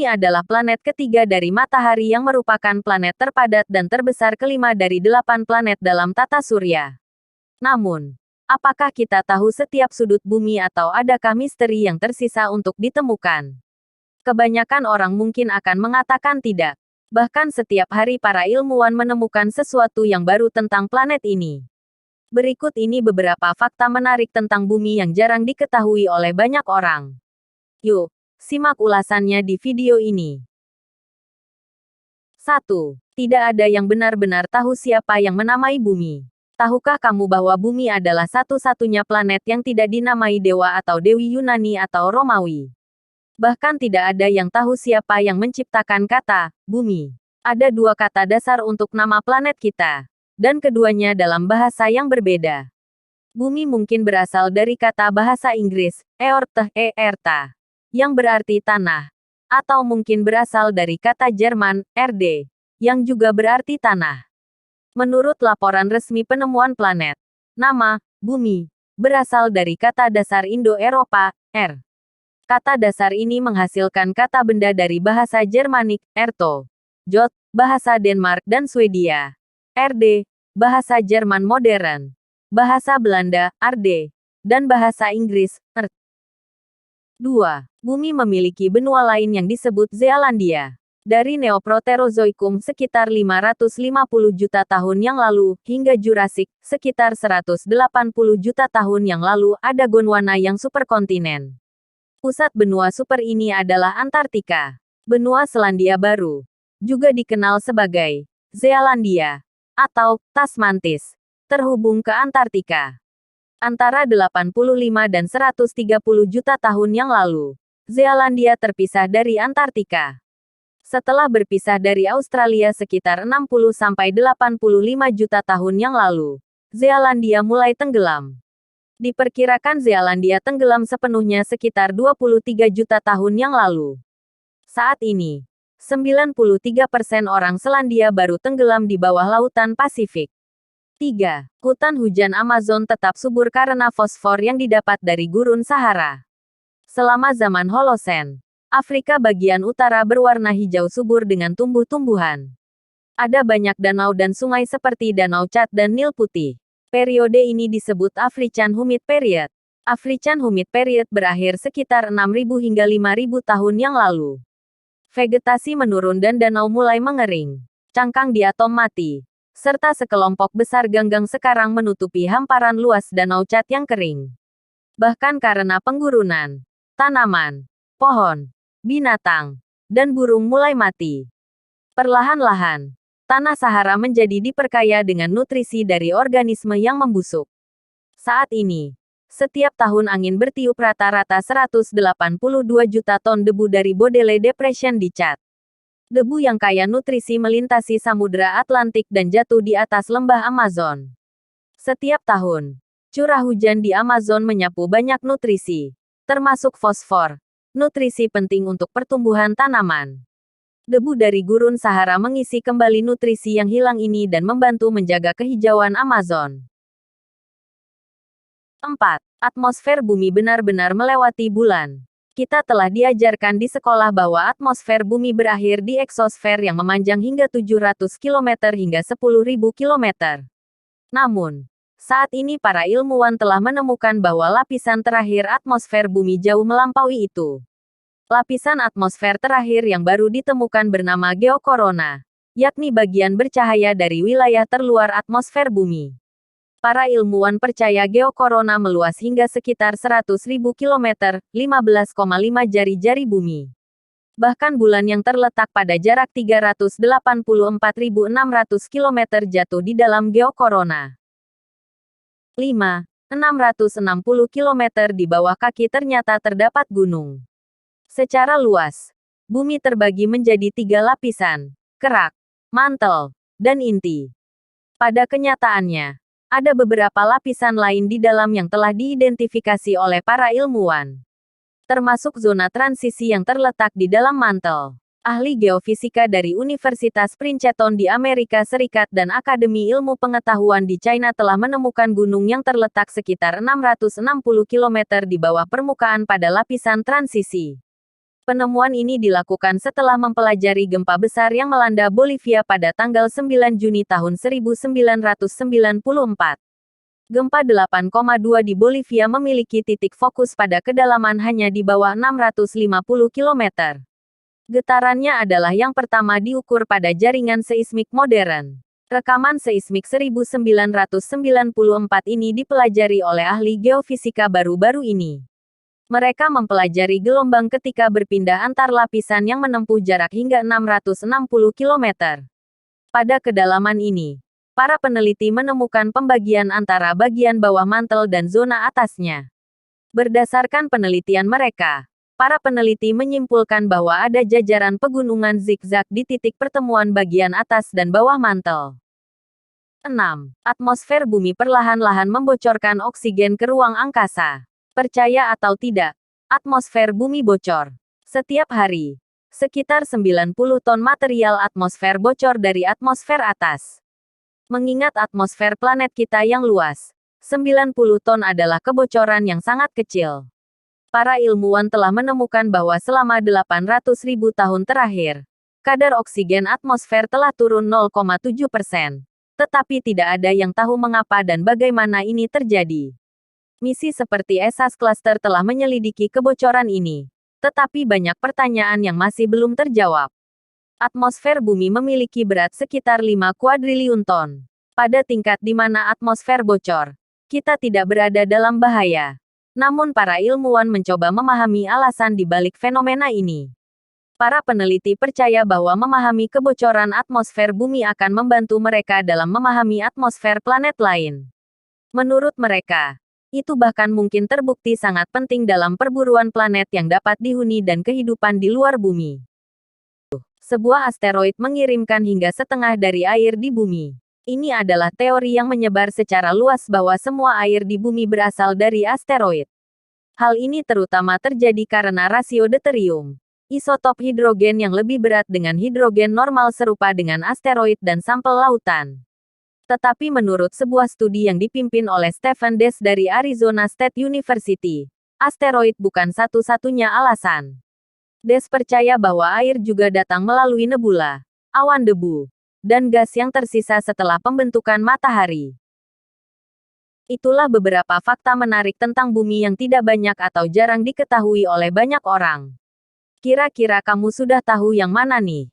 Bumi adalah planet ketiga dari Matahari yang merupakan planet terpadat dan terbesar kelima dari 8 planet dalam tata surya. Namun, apakah kita tahu setiap sudut bumi atau adakah misteri yang tersisa untuk ditemukan? Kebanyakan orang mungkin akan mengatakan tidak. Bahkan setiap hari para ilmuwan menemukan sesuatu yang baru tentang planet ini. Berikut ini beberapa fakta menarik tentang bumi yang jarang diketahui oleh banyak orang. Yuk, simak ulasannya di video ini. 1. Tidak ada yang benar-benar tahu siapa yang menamai bumi. Tahukah kamu bahwa bumi adalah satu-satunya planet yang tidak dinamai dewa atau dewi Yunani atau Romawi? Bahkan tidak ada yang tahu siapa yang menciptakan kata bumi. Ada dua kata dasar untuk nama planet kita, dan keduanya dalam bahasa yang berbeda. Bumi mungkin berasal dari kata bahasa Inggris, earta, yang berarti tanah, atau mungkin berasal dari kata Jerman, Erde, yang juga berarti tanah. Menurut laporan resmi penemuan planet, nama bumi berasal dari kata dasar Indo-Eropa, Kata dasar ini menghasilkan kata benda dari bahasa Jermanik, erto, jot, bahasa Denmark dan Swedia, Erde, bahasa Jerman modern, bahasa Belanda, arde, dan bahasa Inggris, 2. Bumi memiliki benua lain yang disebut Zealandia. Dari Neoproterozoikum sekitar 550 juta tahun yang lalu, hingga Jurassik, sekitar 180 juta tahun yang lalu ada Gondwana yang superkontinen. Pusat benua super ini adalah Antartika. Benua Selandia Baru, juga dikenal sebagai Zealandia, atau Tasmantis, terhubung ke Antartika. Antara 85 dan 130 juta tahun yang lalu, Zealandia terpisah dari Antartika. Setelah berpisah dari Australia sekitar 60-85 juta tahun yang lalu, Zealandia mulai tenggelam. Diperkirakan Zealandia tenggelam sepenuhnya sekitar 23 juta tahun yang lalu. Saat ini, 93% orang Selandia Baru tenggelam di bawah lautan Pasifik. 3. Hutan hujan Amazon tetap subur karena fosfor yang didapat dari gurun Sahara. Selama zaman Holosen, Afrika bagian utara berwarna hijau subur dengan tumbuh-tumbuhan. Ada banyak danau dan sungai seperti Danau Chad dan Nil Putih. Periode ini disebut African Humid Period. African Humid Period berakhir sekitar 6.000 hingga 5.000 tahun yang lalu. Vegetasi menurun dan danau mulai mengering. Cangkang di atom mati. Serta sekelompok besar ganggang sekarang menutupi hamparan luas Danau Chad yang kering. Bahkan karena penggurunan, tanaman, pohon, binatang, dan burung mulai mati. Perlahan-lahan, tanah Sahara menjadi diperkaya dengan nutrisi dari organisme yang membusuk. Saat ini, setiap tahun angin bertiup rata-rata 182 juta ton debu dari Bodele Depression di Chad. Debu yang kaya nutrisi melintasi Samudra Atlantik dan jatuh di atas lembah Amazon. Setiap tahun, curah hujan di Amazon menyapu banyak nutrisi, termasuk fosfor, nutrisi penting untuk pertumbuhan tanaman. Debu dari gurun Sahara mengisi kembali nutrisi yang hilang ini dan membantu menjaga kehijauan Amazon. 4. Atmosfer bumi benar-benar melewati bulan. Kita telah diajarkan di sekolah bahwa atmosfer bumi berakhir di eksosfer yang memanjang hingga 700 km hingga 10.000 km. Namun, saat ini para ilmuwan telah menemukan bahwa lapisan terakhir atmosfer bumi jauh melampaui itu. Lapisan atmosfer terakhir yang baru ditemukan bernama geokorona, yakni bagian bercahaya dari wilayah terluar atmosfer bumi. Para ilmuwan percaya geokorona meluas hingga sekitar 100.000 km, 15,5 jari-jari bumi. Bahkan bulan yang terletak pada jarak 384.600 km jatuh di dalam geokorona. 5. 660 km di bawah kaki ternyata terdapat gunung. Secara luas, bumi terbagi menjadi 3 lapisan, kerak, mantel, dan inti. Pada kenyataannya, ada beberapa lapisan lain di dalam yang telah diidentifikasi oleh para ilmuwan. Termasuk zona transisi yang terletak di dalam mantel. Ahli geofisika dari Universitas Princeton di Amerika Serikat dan Akademi Ilmu Pengetahuan di China telah menemukan gunung yang terletak sekitar 660 km di bawah permukaan pada lapisan transisi. Penemuan ini dilakukan setelah mempelajari gempa besar yang melanda Bolivia pada tanggal 9 Juni tahun 1994. Gempa 8,2 di Bolivia memiliki titik fokus pada kedalaman hanya di bawah 650 km. Getarannya adalah yang pertama diukur pada jaringan seismik modern. Rekaman seismik 1994 ini dipelajari oleh ahli geofisika baru-baru ini. Mereka mempelajari gelombang ketika berpindah antar lapisan yang menempuh jarak hingga 660 km. Pada kedalaman ini, para peneliti menemukan pembagian antara bagian bawah mantel dan zona atasnya. Berdasarkan penelitian mereka, para peneliti menyimpulkan bahwa ada jajaran pegunungan zigzag di titik pertemuan bagian atas dan bawah mantel. 6. Atmosfer bumi perlahan-lahan membocorkan oksigen ke ruang angkasa. Percaya atau tidak, atmosfer bumi bocor. Setiap hari, sekitar 90 ton material atmosfer bocor dari atmosfer atas. Mengingat atmosfer planet kita yang luas, 90 ton adalah kebocoran yang sangat kecil. Para ilmuwan telah menemukan bahwa selama 800.000 tahun terakhir, kadar oksigen atmosfer telah turun 0,7%. Tetapi tidak ada yang tahu mengapa dan bagaimana ini terjadi. Misi seperti ESAS Cluster telah menyelidiki kebocoran ini. Tetapi banyak pertanyaan yang masih belum terjawab. Atmosfer bumi memiliki berat sekitar 5 kuadriliun ton. Pada tingkat di mana atmosfer bocor, kita tidak berada dalam bahaya. Namun para ilmuwan mencoba memahami alasan di balik fenomena ini. Para peneliti percaya bahwa memahami kebocoran atmosfer bumi akan membantu mereka dalam memahami atmosfer planet lain. Menurut mereka, itu bahkan mungkin terbukti sangat penting dalam perburuan planet yang dapat dihuni dan kehidupan di luar bumi. Sebuah asteroid mengirimkan hingga setengah dari air di bumi. Ini adalah teori yang menyebar secara luas bahwa semua air di bumi berasal dari asteroid. Hal ini terutama terjadi karena rasio deuterium, isotop hidrogen yang lebih berat dengan hidrogen normal serupa dengan asteroid dan sampel lautan. Tetapi menurut sebuah studi yang dipimpin oleh Stephen Dees dari Arizona State University, asteroid bukan satu-satunya alasan. Dees percaya bahwa air juga datang melalui nebula, awan debu, dan gas yang tersisa setelah pembentukan matahari. Itulah beberapa fakta menarik tentang bumi yang tidak banyak atau jarang diketahui oleh banyak orang. Kira-kira kamu sudah tahu yang mana nih?